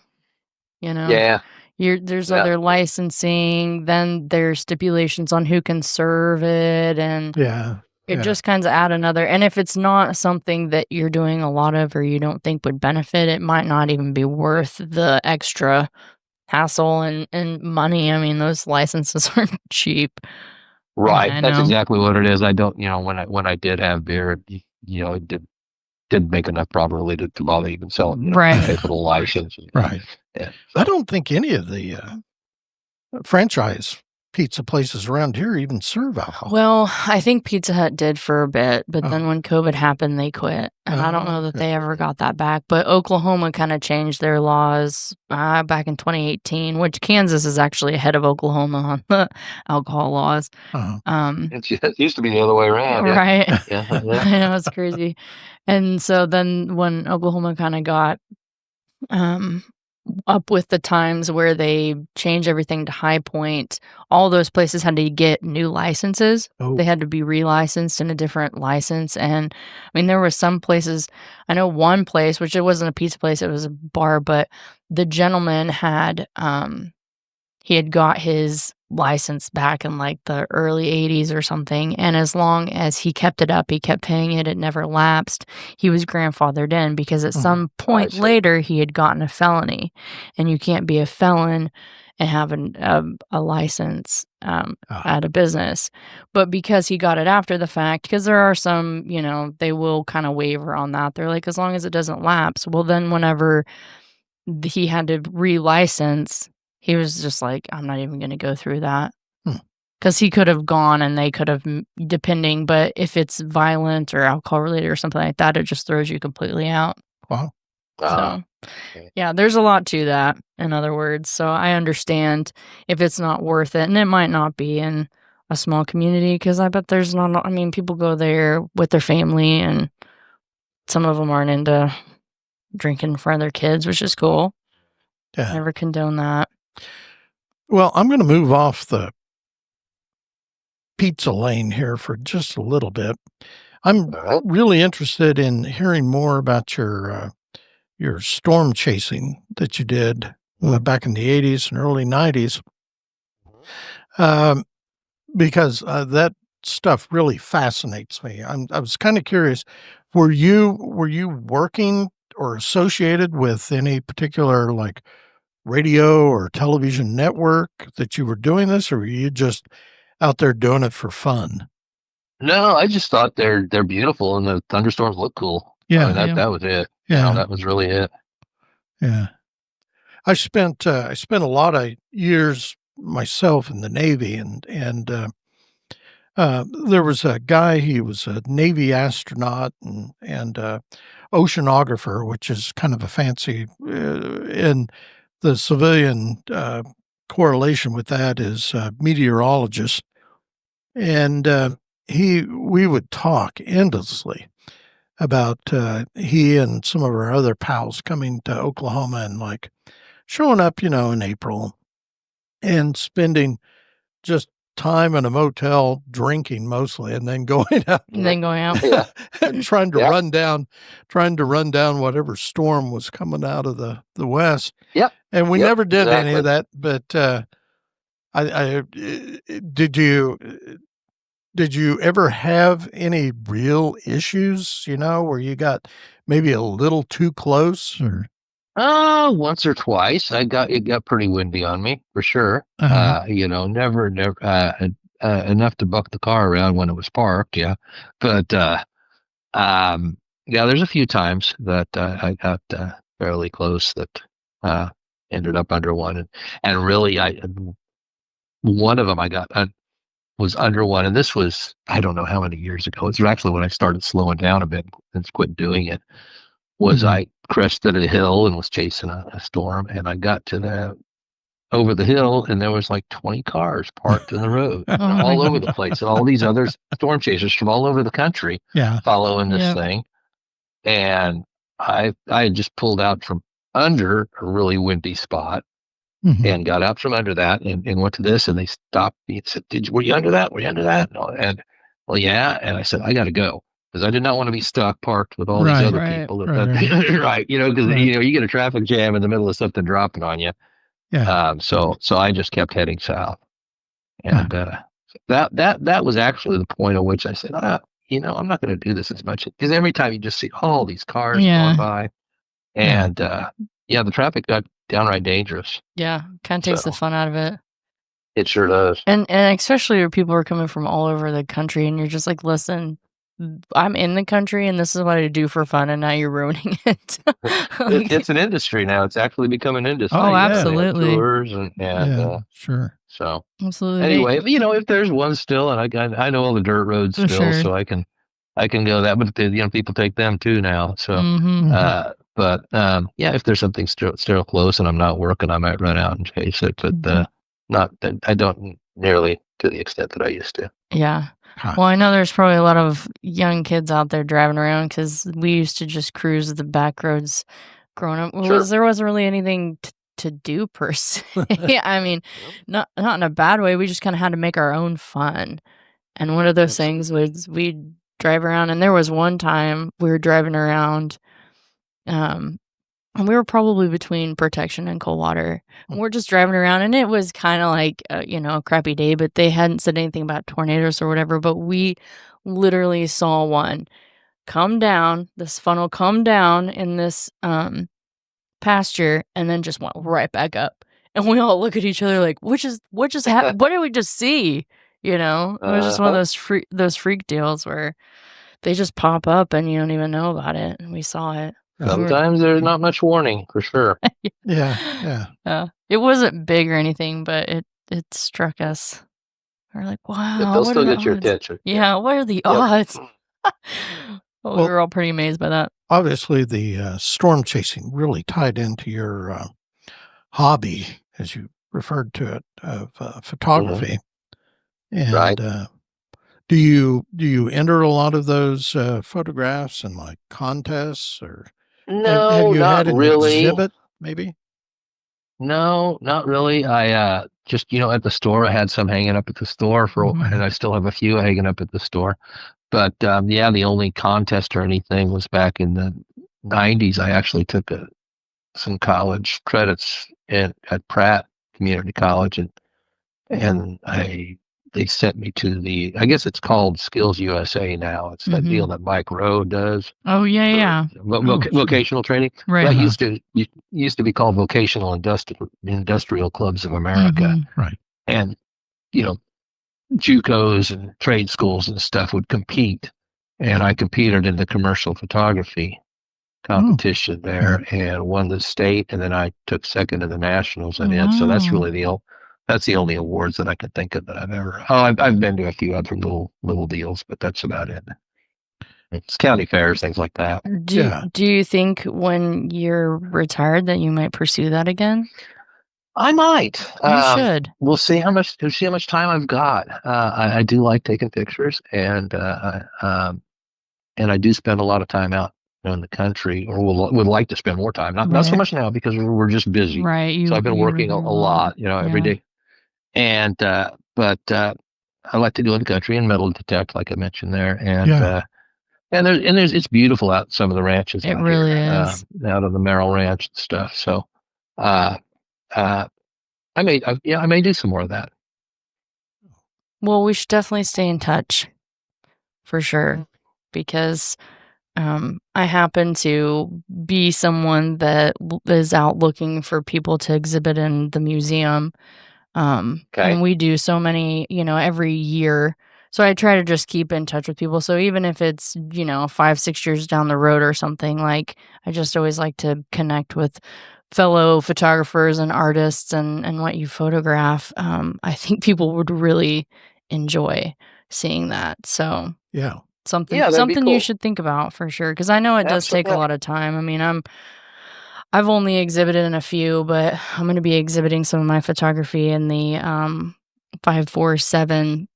S3: Yeah.
S2: There's other licensing, then there's stipulations on who can serve it, and it just kind of add another. And if it's not something that you're doing a lot of or you don't think would benefit, it might not even be worth the extra hassle and money. I mean, those licenses aren't cheap.
S3: Right.
S2: I
S3: That's
S2: know.
S3: exactly what it is. I don't, when I did have beer, it didn't make enough probably to bother even selling,
S2: Right.
S3: pay for the license.
S1: Right.
S3: Yeah.
S1: I don't think any of the franchise pizza places around here even serve alcohol.
S2: Well, I think Pizza Hut did for a bit, but then
S1: Oh.
S2: when COVID happened, they quit. And I don't know that
S1: Okay.
S2: they ever got that back. But Oklahoma kind of changed their laws back in 2018, which Kansas is actually ahead of Oklahoma on the alcohol laws.
S1: Uh-huh.
S3: It used to be the other way around. Yeah.
S2: Right.
S3: Yeah.
S2: I know, it's crazy. And so then when Oklahoma kind of got up with the times where they changed everything to High Point, all those places had to get new licenses.
S1: Oh.
S2: They had to be relicensed in a different license. And I mean, there were some places, I know one place, which it wasn't a pizza place, it was a bar, but the gentleman had, he had got his license back in like the early 80s or something. And as long as he kept it up, he kept paying it, it never lapsed. He was grandfathered in because at some point later he had gotten a felony, and you can't be a felon and have a license at a business. But because he got it after the fact, because there are some, they will kind of waver on that. They're like, as long as it doesn't lapse. Well, then whenever he had to relicense, he was just like, I'm not even going to go through that. Because he could have gone and they could have, depending, but if it's violent or alcohol related or something like that, it just throws you completely out.
S1: Wow.
S2: So, yeah, there's a lot to that, in other words. So I understand if it's not worth it, and it might not be in a small community, because I bet there's not, I mean, people go there with their family, and some of them aren't into drinking in front of their kids, which is cool.
S1: Yeah.
S2: Never condone that.
S1: Well, I'm going to move off the pizza lane here for just a little bit. I'm really interested in hearing more about your storm chasing that you did back in the 80s and early 90s, because that stuff really fascinates me. I was kind of curious, were you working or associated with any particular like radio or television network that you were doing this, or were you just out there doing it for fun?
S3: No, I just thought they're beautiful and the thunderstorms look cool.
S1: Yeah.
S3: I mean, that was it.
S1: Yeah.
S3: That was really it.
S1: Yeah. I spent a lot of years myself in the Navy, and there was a guy, he was a Navy astronaut and oceanographer, which is kind of a fancy, in the civilian correlation with that is meteorologist. And we would talk endlessly about he and some of our other pals coming to Oklahoma and like showing up, in April and spending just time in a motel drinking mostly, and then going out and trying to run down whatever storm was coming out of the west.
S3: Yep.
S1: And we never did any of that, but I did you ever have any real issues, where you got maybe a little too close? Or
S3: once or twice. It got pretty windy on me for sure. Never enough to buck the car around when it was parked. Yeah, but there's a few times that I got fairly close that ended up under one, and really, one of them I got was under one, and this was, I don't know how many years ago. It's actually when I started slowing down a bit and quit doing it. I crested a hill and was chasing a storm, and I got to over the hill, and there was like 20 cars parked in the road, all over the place, and all these other storm chasers from all over the country following this thing. And I had just pulled out from under a really windy spot and got out from under that and went to this, and they stopped me and said, were you under that? Were you under that? And well, yeah. And I said, I got to go, because I did not want to be stuck parked with all these other people. Right. Because you get a traffic jam in the middle of something dropping on you.
S1: Yeah.
S3: So I just kept heading south, and that was actually the point at which I said, I'm not going to do this as much, because every time you just see all these cars going by, and the traffic got downright dangerous.
S2: Yeah, kind of takes the fun out of it.
S3: It sure does.
S2: And especially where people are coming from all over the country, and you're just like, listen, I'm in the country, and this is what I do for fun, and now you're ruining it.
S3: It's an industry now. It's actually become an industry.
S2: Oh, absolutely.
S3: Tours and
S1: sure.
S3: So
S2: absolutely.
S3: Anyway, if there's one still, and I know all the dirt roads still, so I can go that. But people take them too now. So, if there's something still close and I'm not working, I might run out and chase it. But I don't nearly to the extent that I used to.
S2: Yeah. Well, I know there's probably a lot of young kids out there driving around, because we used to just cruise the back roads growing up. There wasn't really anything to do per se. I mean, not in a bad way. We just kind of had to make our own fun. And one of those things was we'd drive around, and there was one time we were driving around, and we were probably between Protection and Coldwater. And we're just driving around, and it was kind of like, a crappy day, but they hadn't said anything about tornadoes or whatever. But we literally saw one come down, this funnel come down in this pasture, and then just went right back up. And we all look at each other like, what just happened? What did we just see? It was just one of those freak deals where they just pop up and you don't even know about it. And we saw it.
S3: Sometimes there's not much warning, for sure.
S2: Yeah. It wasn't big or anything, but it struck us. We're like, wow.
S3: But they'll still get your attention.
S2: Yeah, what are the odds? We were all pretty amazed by that.
S1: Obviously, the storm chasing really tied into your hobby, as you referred to it, of photography. And do you enter a lot of those photographs in like contests, or
S3: no?
S1: Have you
S3: not
S1: had an
S3: really.
S1: exhibit, maybe?
S3: No, not really. I just at the store, I had some hanging up at the store and I still have a few hanging up at the store. But the only contest or anything was back in the 90s. I actually took some college credits at Pratt Community College, and they sent me to I guess it's called Skills USA now. It's that deal that Mike Rowe does.
S2: Oh yeah.
S3: Vocational training.
S2: Right.
S3: That used to be called Vocational Industrial Clubs of America.
S1: Right.
S3: And JUCOs and trade schools and stuff would compete, and I competed in the commercial photography competition there and won the state, and then I took second in the nationals at it. So that's really that's the only awards that I can think of that I've ever. I've been to a few other little deals, but that's about it. It's county fairs, things like that.
S2: Do you think when you're retired that you might pursue that again?
S3: I might.
S2: You should.
S3: We'll see how much time I've got. I do like taking pictures, and I do spend a lot of time out in the country, or would like to spend more time. Not so much now, because we're just busy.
S2: Right.
S3: So I've been working a lot, every day. And but I like to go in the country and metal-detect, like I mentioned there, and there's it's beautiful out some of the ranches.
S2: It really is
S3: out of the Merrill Ranch and stuff. So. I may do some more of that.
S2: Well, we should definitely stay in touch, for sure, because I happen to be someone that is out looking for people to exhibit in the museum. And we do so many, every year. So I try to just keep in touch with people. So even if it's, 5-6 years down the road or something, like, I just always like to connect with fellow photographers and artists and what you photograph. I think people would really enjoy seeing that. So something
S3: cool.
S2: You should think about, for sure, because I know it does take a lot of time. I mean, I've only exhibited in a few, but I'm going to be exhibiting some of my photography in the 547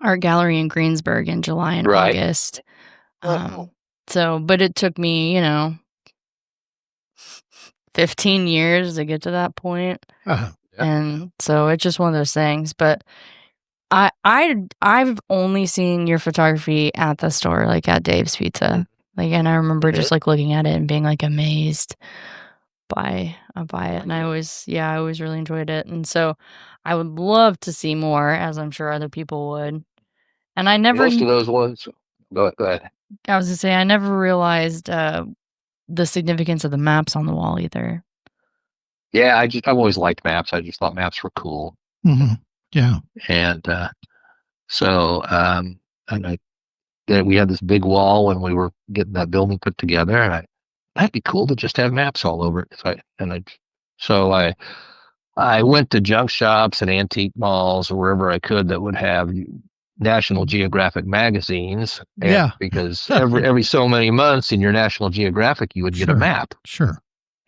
S2: Art Gallery in Greensburg in July and
S3: Right.
S2: August.
S3: Wow.
S2: But it took me, 15 years to get to that point.
S1: Uh-huh.
S2: And so it's just one of those things. But I've only seen your photography at the store, like at Dave's Pizza. Like, and I remember just like looking at it and being like amazed by it. And I always really enjoyed it. And so I would love to see more, as I'm sure other people would. And I never,
S3: Most of those ones. Go ahead.
S2: I was gonna say, I never realized the significance of the maps on the wall either.
S3: Yeah, I've always liked maps. I just thought maps were cool.
S1: Mm-hmm. Yeah.
S3: And so we had this big wall when we were getting that building put together, and that'd be cool to just have maps all over it. So I went to junk shops and antique malls or wherever I could that would have National Geographic magazines.
S1: Yeah.
S3: Because every so many months in your National Geographic, you would get a map.
S1: Sure.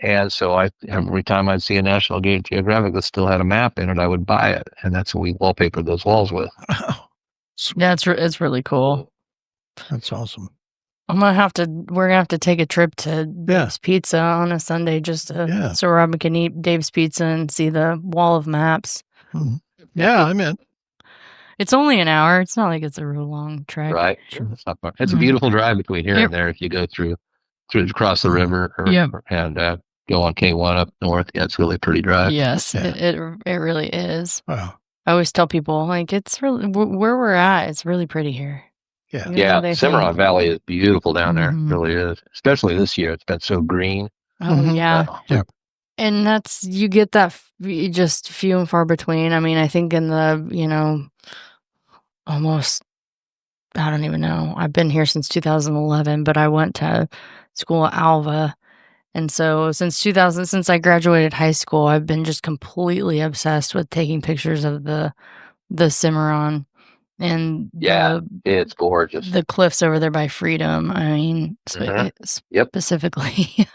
S3: And so every time I'd see a National Geographic that still had a map in it, I would buy it. And that's what we wallpapered those walls with.
S1: Oh,
S2: yeah, it's really cool.
S1: That's awesome.
S2: We're gonna have to take a trip to Dave's Pizza on a Sunday just so Robin can eat Dave's Pizza and see the wall of maps.
S1: Mm-hmm. Yeah, I'm in.
S2: It's only an hour. It's not like it's a real long trek.
S3: Right. Sure. It's not far. It's a beautiful drive between here and there if you go through across the river and go on K1 up north. Yeah, it's really a pretty drive.
S2: Yes, it really is.
S1: Wow.
S2: I always tell people, like, it's really where we're at. It's really pretty here.
S3: Yeah, Cimarron Valley is beautiful down there. It really is. Especially this year. It's been so green.
S2: Oh, yeah. And you get that just few and far between. I mean, I think in the, almost, I don't even know. I've been here since 2011, but I went to school at Alva. And so since I graduated high school, I've been just completely obsessed with taking pictures of the Cimarron. And
S3: it's gorgeous.
S2: The cliffs over there by Freedom. I mean, specifically,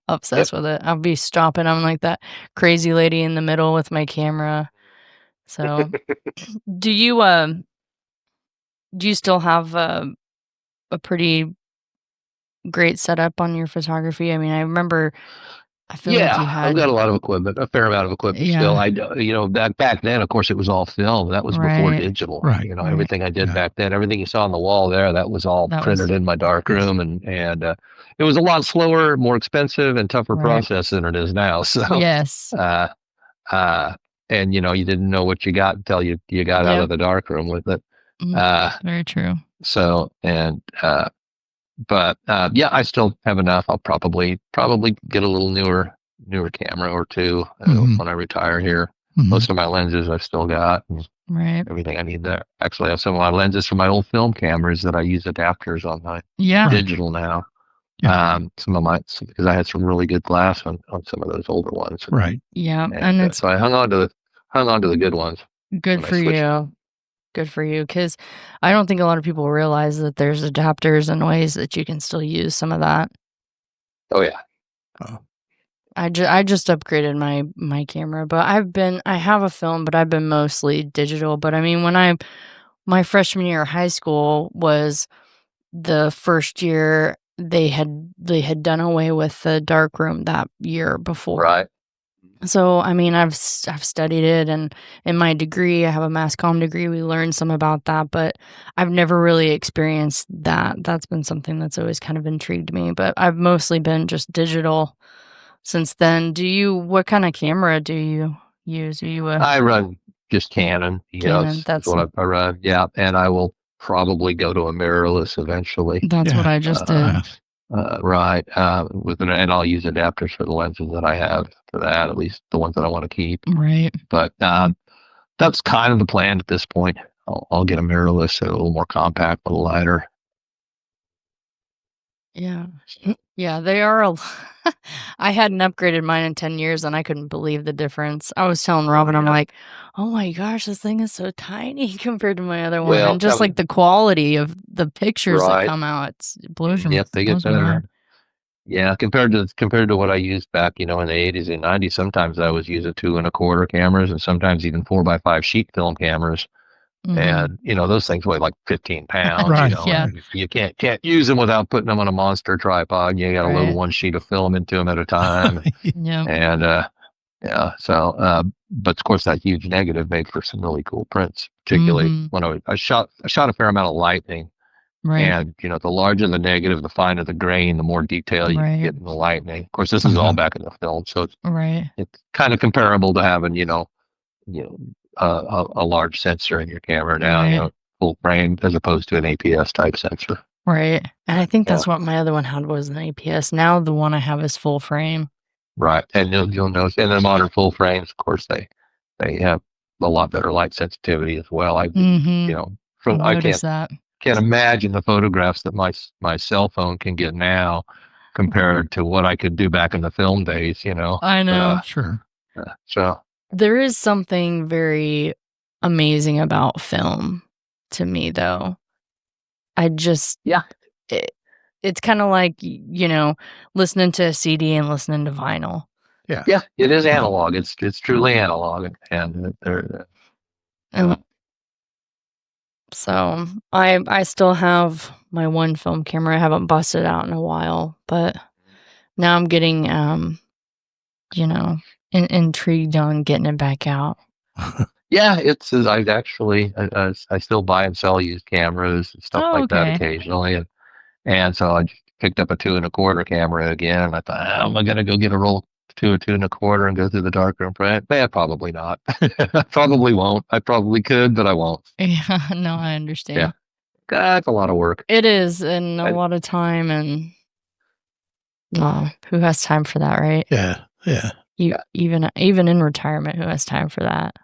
S2: obsessed with it. I'll be stopping. I'm like that crazy lady in the middle with my camera. So, do you still have a pretty great setup on your photography? I mean, I remember. I feel like you had.
S3: I've got a lot of equipment, a fair amount of equipment still. Back then, of course, it was all film. That was before digital.
S1: Right.
S3: Everything I did back then, everything you saw on the wall there, that was all printed in my darkroom, and it was a lot slower, more expensive, and tougher process than it is now. So
S2: yes.
S3: And you didn't know what you got until you got out of the darkroom with it.
S2: Very true.
S3: So but I still have enough. I'll probably get a little newer camera or two when I retire here. Most of my lenses I've still got. Everything I need there. Actually, I have some of my lenses from my old film cameras that I use adapters on my digital now. Because I had some really good glass on some of those older ones.
S1: Right.
S2: Yeah, and
S3: so I hung on to the good ones.
S2: Good for you. Good for you, because I don't think a lot of people realize that there's adapters and ways that you can still use some of that.
S3: Oh yeah.
S2: I just upgraded my camera, but I have a film, but I've been mostly digital. But I mean, when my freshman year of high school was the first year they had done away with the darkroom that year before.
S3: Right.
S2: So, I mean, I've studied it, and in my degree, I have a mass comm degree. We learned some about that, but I've never really experienced that. That's been something that's always kind of intrigued me, but I've mostly been just digital since then. What kind of camera do you use? Are you
S3: I run just Canon.
S2: Canon,
S3: that's what I run. Yeah, and I will probably go to a mirrorless eventually.
S2: That's what I just did.
S3: Right. And I'll use adapters for the lenses that I have for that, at least the ones that I want to keep.
S2: Right.
S3: But that's kind of the plan at this point. I'll get a mirrorless, so a little more compact, a little lighter.
S2: Yeah. Yeah, they are I hadn't upgraded mine in 10 years, and I couldn't believe the difference. I was telling Robin, I'm like, oh my gosh, this thing is so tiny compared to my other one. And just like the quality of the pictures that come out, it blows your mind.
S3: Yep, they get better. Yeah, compared to what I used back, in the 80s and 90s, sometimes I was using 2 1/4 cameras and sometimes even 4x5 sheet film cameras. And those things weigh like 15 pounds,
S1: Right.
S2: Yeah.
S3: and you can't use them without putting them on a monster tripod. You got to load
S2: Right.
S3: one sheet of film into them at a time.
S2: Yeah.
S3: And yeah, so but of course that huge negative made for some really cool prints, particularly when I shot a fair amount of lightning.
S2: Right.
S3: And the larger the negative, the finer the grain, the more detail you
S2: Right.
S3: get in the lightning. Of course, this is all back in the film, so
S2: Right.
S3: it's kind of comparable to having a large sensor in your camera now,
S2: Right.
S3: full frame as opposed to an APS type sensor.
S2: Right. And I think that's what my other one had, was an APS. Now the one I have is full frame.
S3: Right, and you'll notice in the modern full frames, of course, they have a lot better light sensitivity as well. I
S2: noticed that.
S3: can't imagine the photographs that my cell phone can get now compared to what I could do back in the film days.
S2: I know.
S1: Sure.
S3: So
S2: there is something very amazing about film to me, though. It's kind of like, listening to a CD and listening to vinyl.
S3: Yeah, it is analog. It's truly analog, and
S2: so I still have my one film camera. I haven't busted it out in a while, but now I'm getting intrigued on getting it back out.
S3: Yeah, I still buy and sell used cameras and stuff like that occasionally, and so I just picked up a 2 1/4 camera again, and I thought, am I gonna go get a roll 2 1/4 and go through the darkroom print? Probably not. I probably won't. I probably could, but I won't.
S2: Yeah, no, I understand.
S3: Yeah, that's a lot of work.
S2: It is, and a lot of time, and who has time for that, right?
S1: Yeah.
S2: Even in retirement, who has time for that?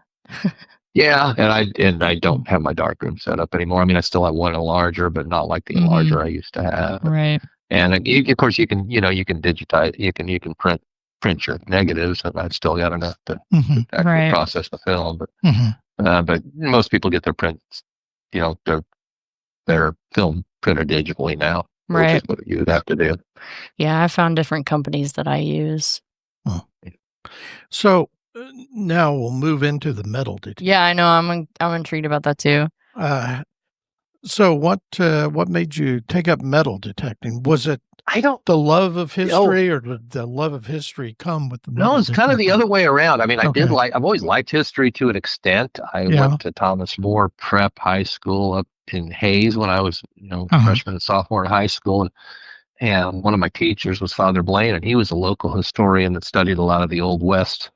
S3: Yeah, and I don't have my darkroom set up anymore. I mean, I still have one enlarger, but not like the enlarger I used to have.
S2: Right.
S3: And of course, you can digitize, you can print your negatives, and I've still got enough to actually process the film. But most people get their prints, their film printed digitally now.
S2: Right.
S3: Which is what you'd have to do.
S2: Yeah, I found different companies that I use.
S1: Oh. So now we'll move into the metal detector.
S2: Yeah, I know. I'm intrigued about that too.
S1: So what made you take up metal detecting? Was it the love of history, or did the love of history come with the metal
S3: No, it's kind of the other way around. I mean, I've always liked history to an extent. I went to Thomas More Prep High School up in Hayes when I was, freshman and sophomore in high school. And one of my teachers was Father Blaine, and he was a local historian that studied a lot of the Old West,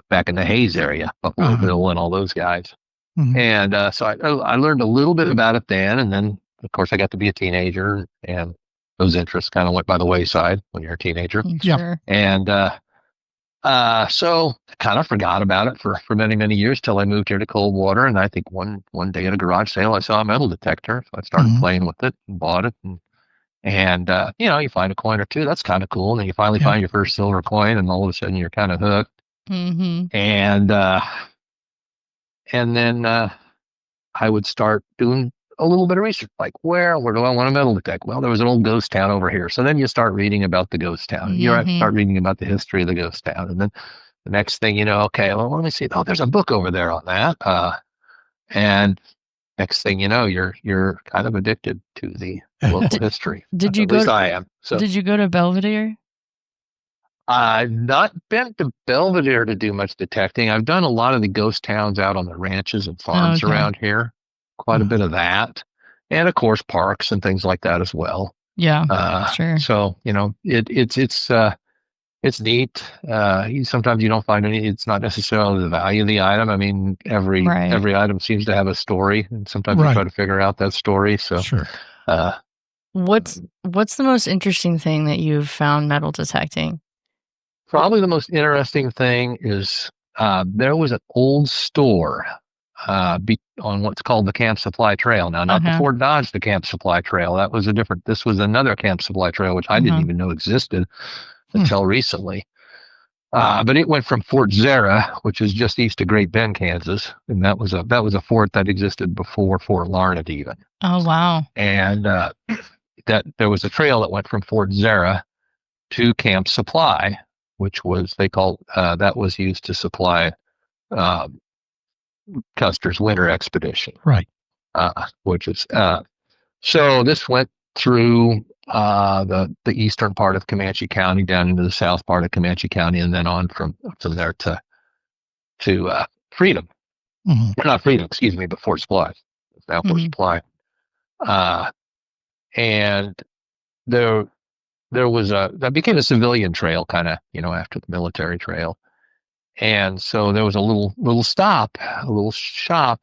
S3: back in the Hayes area, Buffalo Bill and all those guys. And so I learned a little bit about it then. And then, of course, I got to be a teenager, and those interests kind of went by the wayside when you're a teenager.
S2: Sure.
S3: And so I kind of forgot about it for many, many years till I moved here to Coldwater. And I think one day at a garage sale, I saw a metal detector. So I started playing with it and bought it. And you find a coin or two. That's kind of cool. And then you finally find your first silver coin, and all of a sudden you're kind of hooked. And then I would start doing a little bit of research, like where do I want a metal detector? Well, there was an old ghost town over here. So then you start reading about the ghost town. You start reading about the history of the ghost town. And then the next thing you know, okay, well, let me see. Oh, there's a book over there on that. And next thing you know, you're kind of addicted to the local history.
S2: At
S3: least I am. So
S2: did you go to Belvedere?
S3: I've not been to Belvedere to do much detecting. I've done a lot of the ghost towns out on the ranches and farms around here. Quite a bit of that. And of course, parks and things like that as well.
S2: Yeah, sure.
S3: So, it's neat. Sometimes you don't find any, it's not necessarily the value of the item. I mean, every item seems to have a story, and sometimes you try to figure out that story. So,
S1: sure.
S2: What's the most interesting thing that you've found metal detecting?
S3: Probably the most interesting thing is there was an old store on what's called the Camp Supply Trail. Now, not the Fort Dodge, the Camp Supply Trail. This was another Camp Supply Trail, which I didn't even know existed until recently. But it went from Fort Zara, which is just east of Great Bend, Kansas. And that was a fort that existed before Fort Larned even.
S2: Oh, wow.
S3: And that there was a trail that went from Fort Zara to Camp Supply, which was that was used to supply Custer's winter expedition.
S1: Right.
S3: Which is so this went through the eastern part of Comanche County down into the south part of Comanche County, and then on from there to Freedom.
S1: Mm-hmm.
S3: Not Freedom, excuse me, but Fort Supply. It's now Fort Supply. And there was that became a civilian trail, kind of, after the military trail. And so there was a little shop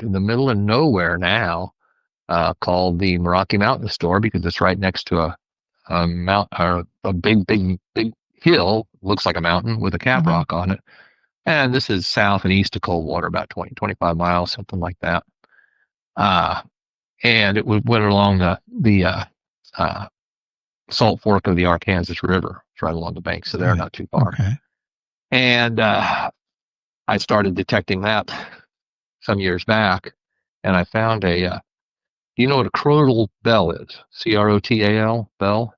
S3: in the middle of nowhere now, called the Rocky Mountain Store, because it's right next to a big hill, looks like a mountain with a cap rock on it. And this is south and east of Coldwater, about 25 miles, something like that. And it went along the Salt Fork of the Arkansas River. It's right along the banks, so they're not too far.
S1: Okay.
S3: And I started detecting that some years back, and I found do you know what a crotal bell is? CROTAL bell?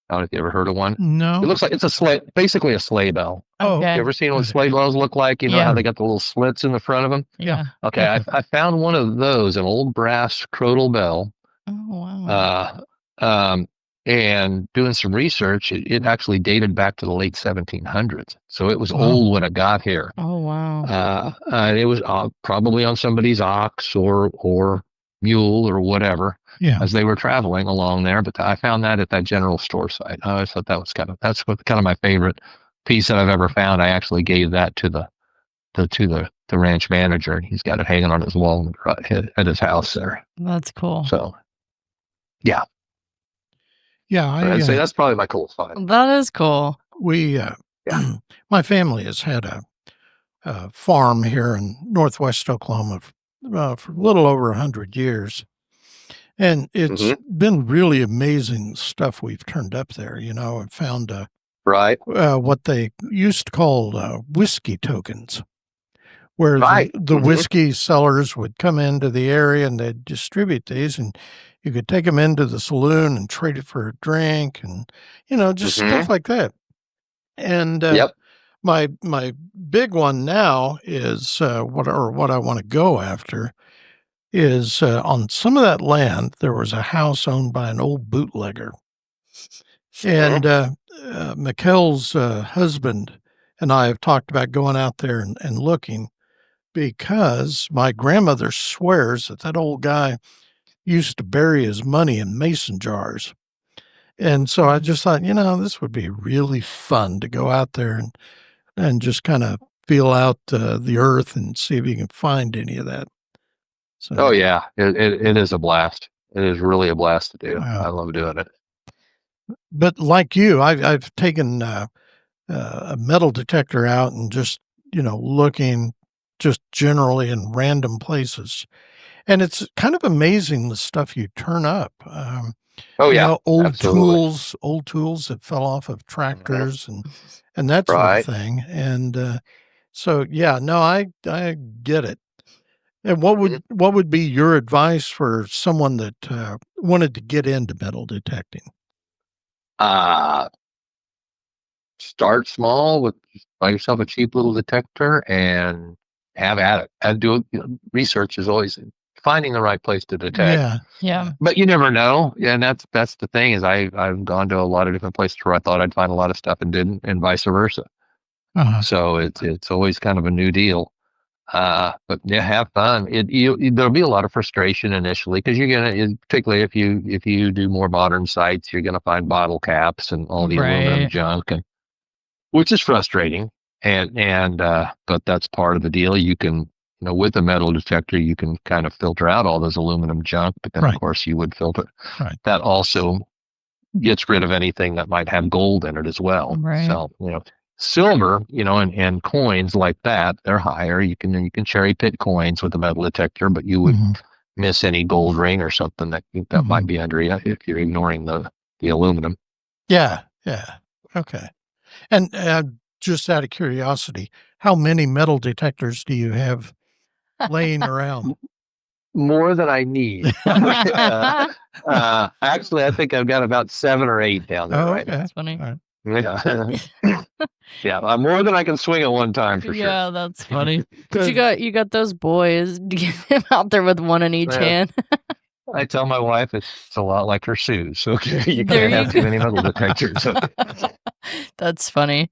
S3: I don't know if you ever heard of one.
S1: No.
S3: It looks like it's a sleigh, basically a sleigh bell.
S1: Oh,
S2: Okay.
S3: You ever seen what sleigh bells look like? You know how they got the little slits in the front of them?
S2: Yeah.
S3: Okay, I found one of those, an old brass crotal bell.
S2: Oh,
S3: wow. And doing some research, it actually dated back to the late 1700s. So it was old when it got here.
S2: Oh, wow.
S3: It was probably on somebody's ox or mule or whatever, as they were traveling along there. But I found that at that general store site. I always thought that was kind of my favorite piece that I've ever found. I actually gave that to the ranch manager, and he's got it hanging on his wall at his house there.
S2: That's cool.
S3: So, yeah.
S1: Yeah,
S3: I'd say that's probably my coolest find.
S2: That is cool.
S1: We, my family has had a farm here in northwest Oklahoma for a little over 100 years. And it's been really amazing stuff we've turned up there. I found what they used to call whiskey tokens, where the whiskey sellers would come into the area and they'd distribute these, and you could take them into the saloon and trade it for a drink, and just stuff like that. And my big one now is what I want to go after is on some of that land there was a house owned by an old bootlegger, and Mikel's husband and I have talked about going out there and looking, because my grandmother swears that old guy used to bury his money in mason jars. And so I just thought, this would be really fun to go out there and just kind of feel out the earth and see if you can find any of that. So,
S3: oh, yeah. It is a blast. It is really a blast to do.
S1: Wow.
S3: I love doing it.
S1: But like you, I've taken a metal detector out and just, looking just generally in random places. And it's kind of amazing the stuff you turn up. Old
S3: absolutely.
S1: tools that fell off of tractors and that sort of thing. And so, yeah, no, I get it. And what would be your advice for someone that wanted to get into metal detecting?
S3: Start small buy yourself a cheap little detector and have at it. And do research is always finding the right place to detect.
S2: Yeah.
S3: But you never know. Yeah, and that's the thing is I've gone to a lot of different places where I thought I'd find a lot of stuff and didn't, and vice versa. So it's always kind of a new deal. But yeah, have fun. There'll be a lot of frustration initially, because you're gonna, particularly if you do more modern sites, you're gonna find bottle caps and all the aluminum junk, and which is frustrating. And but that's part of the deal. You can, with a metal detector, you can kind of filter out all those aluminum junk, but then of course you would filter. That also gets rid of anything that might have gold in it as well. So silver, and coins like that, they're higher. You can cherry pick coins with a metal detector, but you would miss any gold ring or something that might be under you if you're ignoring the aluminum.
S1: Yeah. Okay. And just out of curiosity, how many metal detectors do you have laying around?
S3: More than I need. Actually, I think I've got about 7 or 8 down there right now.
S2: That's funny.
S1: All right.
S3: Yeah. Yeah, more than I can swing at one time for sure.
S2: Yeah, that's funny. But you got those boys. Get them out there with one in each
S3: Yeah.
S2: hand.
S3: I tell my wife it's a lot like her shoes. Okay, you
S2: There
S3: can't
S2: you
S3: have
S2: go.
S3: too many metal detectors.
S2: That's funny.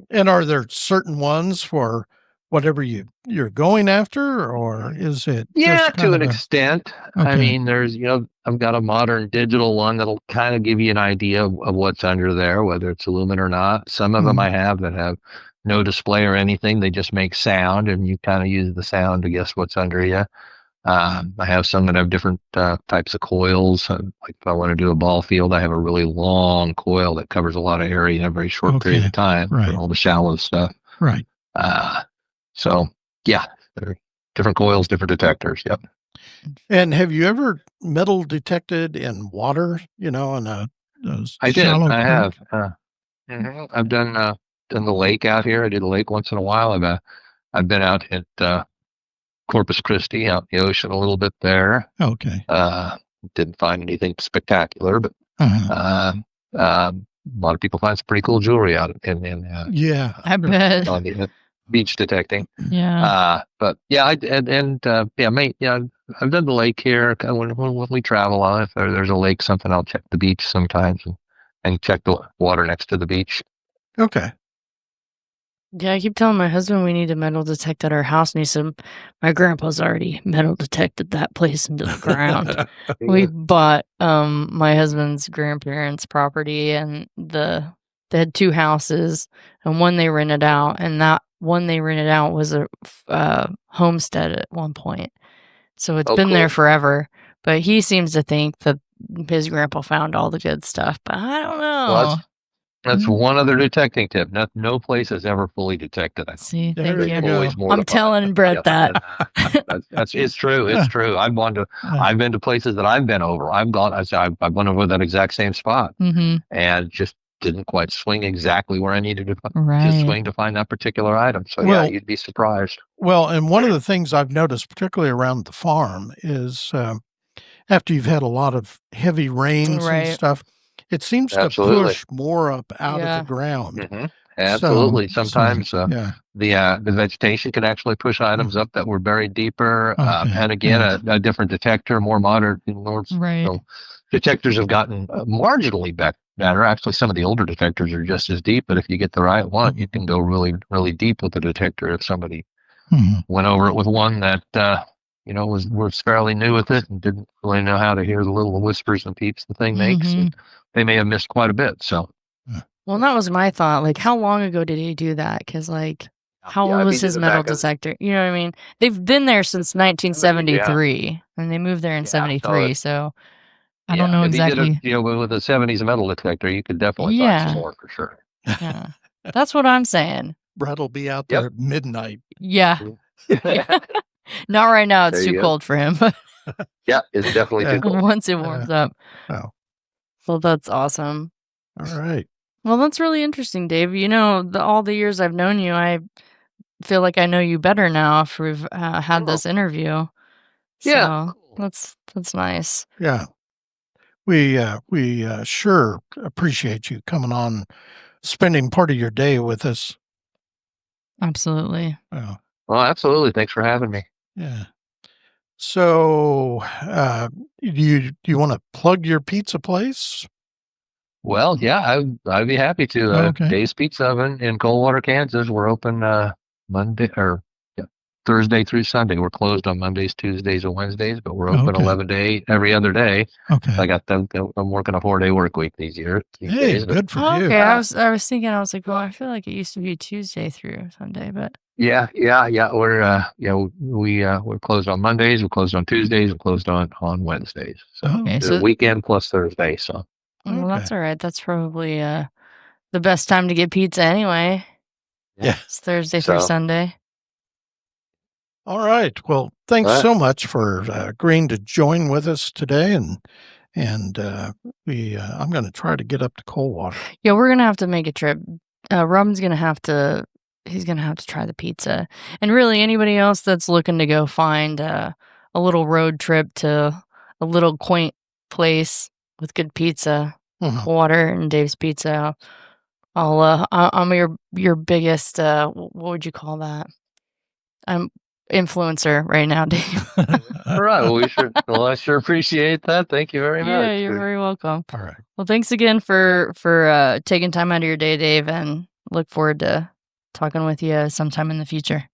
S1: And are there certain ones for whatever you're going after, or is it
S3: Yeah,
S1: just
S3: to
S1: kind
S3: an
S1: of
S3: extent. I
S1: okay?
S3: mean, there's, I've got a modern digital one that'll kind of give you an idea of what's under there, whether it's aluminum or not. Some of them
S1: Mhm.
S3: I have that have no display or anything. They just make sound, and you kind of use the sound to guess what's under you. I have some that have different types of coils. Like if I want to do a ball field, I have a really long coil that covers a lot of area in a very short period
S1: Okay,
S3: of time
S1: right.
S3: for all the shallow stuff.
S1: Right.
S3: So yeah, there are different coils, different detectors. Yep.
S1: And have you ever metal detected in water? In a
S3: I did.
S1: shallow
S3: I
S1: creek?
S3: have. I've done the lake out here. I did a lake once in a while. I've been out at Corpus Christi, out in the ocean a little bit there.
S1: Okay.
S3: Didn't find anything spectacular, but
S1: Uh-huh.
S3: a lot of people find some pretty cool jewelry out
S1: Yeah.
S2: I bet.
S3: on the beach detecting.
S2: Yeah.
S3: But yeah, I've done the lake here. When we travel on, if there's a lake, something, I'll check the beach sometimes and check the water next to the beach.
S1: Okay.
S2: Yeah, I keep telling my husband we need to metal detect at our house, and he said, my grandpa's already metal detected that place into the ground. We bought my husband's grandparents' property, and they had 2 houses, and one they rented out, and that one they rented out was a homestead at one point. So it's been there
S3: Cool.
S2: forever. But he seems to think that his grandpa found all the good stuff, but I don't
S3: Well,
S2: know.
S3: that's one other detecting tip. No place has ever fully detected. I don't
S2: See,
S1: There
S2: thank
S1: you
S2: you.
S1: go.
S3: always more
S2: I'm
S3: to find.
S2: telling Brett
S3: Yep.
S2: that.
S3: It's true. It's true. I've been to places that I've been over. I've went over that exact same spot
S2: Mm-hmm.
S3: and just didn't quite swing exactly where I needed to
S2: Right.
S3: swing to find that particular item. So
S1: Well-
S3: yeah, you'd be surprised.
S1: Well, and one of the things I've noticed, particularly around the farm, is after you've had a lot of heavy rains and
S2: Right.
S1: stuff, it seems
S3: Absolutely.
S1: to push more up out of
S2: Yeah.
S1: the ground.
S3: hmm Absolutely.
S1: So,
S3: Sometimes
S1: yeah.
S3: the vegetation can actually push items up that were buried deeper.
S1: Okay,
S3: And again,
S1: yeah.
S3: a different detector, more modern.
S2: Right.
S3: So detectors have gotten marginally better. Actually, some of the older detectors are just as deep, but if you get the right one, you can go really, really deep with the detector. If somebody
S1: Mhm.
S3: went over it with one that was fairly new with it and didn't really know how to hear the little whispers and peeps the thing makes, and they may have missed quite a bit. So
S2: Well, that was my thought. Like, how long ago did he do that? Because, like, how
S3: Yeah,
S2: old
S3: if
S2: was
S3: he did
S2: his
S3: it
S2: metal
S3: back in-
S2: detector? You know what I mean? They've been there since 1973, and they moved there in
S3: Yeah, so
S2: 73. So I don't know
S3: if he did
S2: exactly.
S3: it, with a '70s metal detector, you could definitely find some
S2: Yeah.
S3: more for sure.
S2: Yeah. That's what I'm saying.
S1: Brett will be out there
S3: Yep.
S1: at midnight.
S2: Yeah. Not right now. It's
S3: There
S2: too
S3: you go.
S2: cold for him. But
S3: Yeah, it's definitely too cold.
S2: once it warms up.
S1: Oh,
S2: Well, that's awesome.
S1: all right.
S2: Well, that's really interesting, Dave. All the years I've known you, I feel like I know you better now if we've had this interview.
S3: Yeah,
S2: So that's nice.
S1: Yeah. We sure appreciate you coming on, spending part of your day with us.
S2: Absolutely.
S1: Oh,
S3: well, absolutely. Thanks for having me.
S1: yeah. So, do you want to plug your pizza place?
S3: Well, yeah, I'd be happy to.
S1: Okay.
S3: Dave's Pizza Oven in Coldwater, Kansas. We're open Thursday through Sunday. We're closed on Mondays, Tuesdays, and Wednesdays, but we're open
S1: Okay.
S3: 11 day every other day.
S1: Okay.
S3: I got them. I'm working a 4-day work week these
S1: Hey,
S3: days.
S1: good for
S2: Oh,
S1: you.
S2: okay. I was thinking. I was like, well, I feel like it used to be Tuesday through Sunday, but
S3: Yeah. We're closed on Mondays. We're closed on Tuesdays. We're closed on Wednesdays. So
S2: okay.
S3: it's
S2: So
S3: a weekend plus Thursday. So
S2: well, that's
S1: Okay.
S2: all right. That's probably the best time to get pizza anyway.
S1: Yeah.
S2: It's Thursday through
S3: So-
S2: Sunday.
S1: All right. Well, thanks
S3: All right.
S1: so much for agreeing to join with us today, and I'm going to try to get up to Coldwater.
S2: Yeah, we're gonna have to make a trip. Robin's gonna have to. He's gonna have to try the pizza, and really anybody else that's looking to go find a little road trip to a little quaint place with good pizza,
S1: Mhm.
S2: Coldwater and Dave's Pizza. I'm your biggest, what would you call that? I'm influencer right now, Dave.
S3: All right. Well, I sure appreciate that. Thank you very much.
S2: Yeah, you're very welcome.
S1: All right.
S2: Well, thanks again for taking time out of your day, Dave, and look forward to talking with you sometime in the future.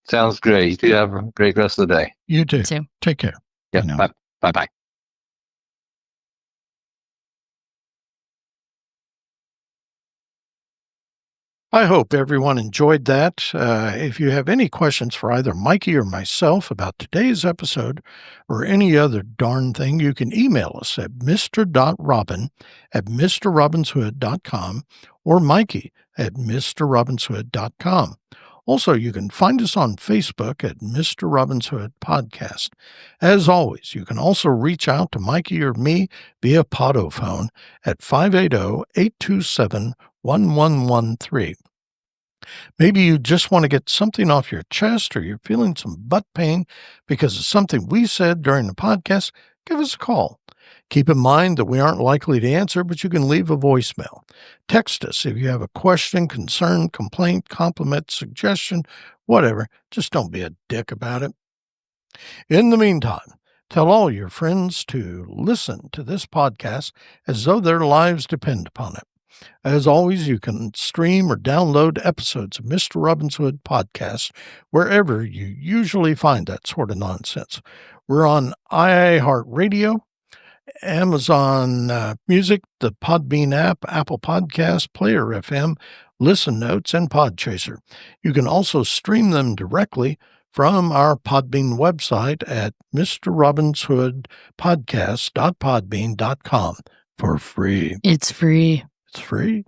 S3: Sounds great. You have a great rest of the day.
S1: You too.
S2: You too.
S1: Take care.
S3: Yeah.
S1: now.
S3: Bye. Bye-bye.
S1: I hope everyone enjoyed that. If you have any questions for either Mikey or myself about today's episode or any other darn thing, you can email us at mr.robin@mrrobinshood.com or mikey@mrrobinshood.com. Also, you can find us on Facebook at Mr. Robin's Hood Podcast. As always, you can also reach out to Mikey or me via Podophone at 580-827-1113. Maybe you just want to get something off your chest or you're feeling some butt pain because of something we said during the podcast, give us a call. Keep in mind that we aren't likely to answer, but you can leave a voicemail. Text us if you have a question, concern, complaint, compliment, suggestion, whatever. Just don't be a dick about it. In the meantime, tell all your friends to listen to this podcast as though their lives depend upon it. As always, you can stream or download episodes of Mr. Robin's Hood Podcast wherever you usually find that sort of nonsense. We're on iHeartRadio, Amazon Music, the Podbean app, Apple Podcasts, Player FM, Listen Notes, and Podchaser. You can also stream them directly from our Podbean website at mrrobinshoodpodcast.podbean.com for free.
S2: It's free.
S1: It's free.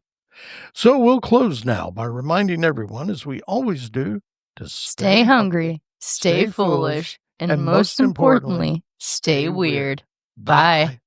S1: So we'll close now by reminding everyone, as we always do, to
S2: Stay hungry, stay foolish, and most importantly, stay weird. Bye.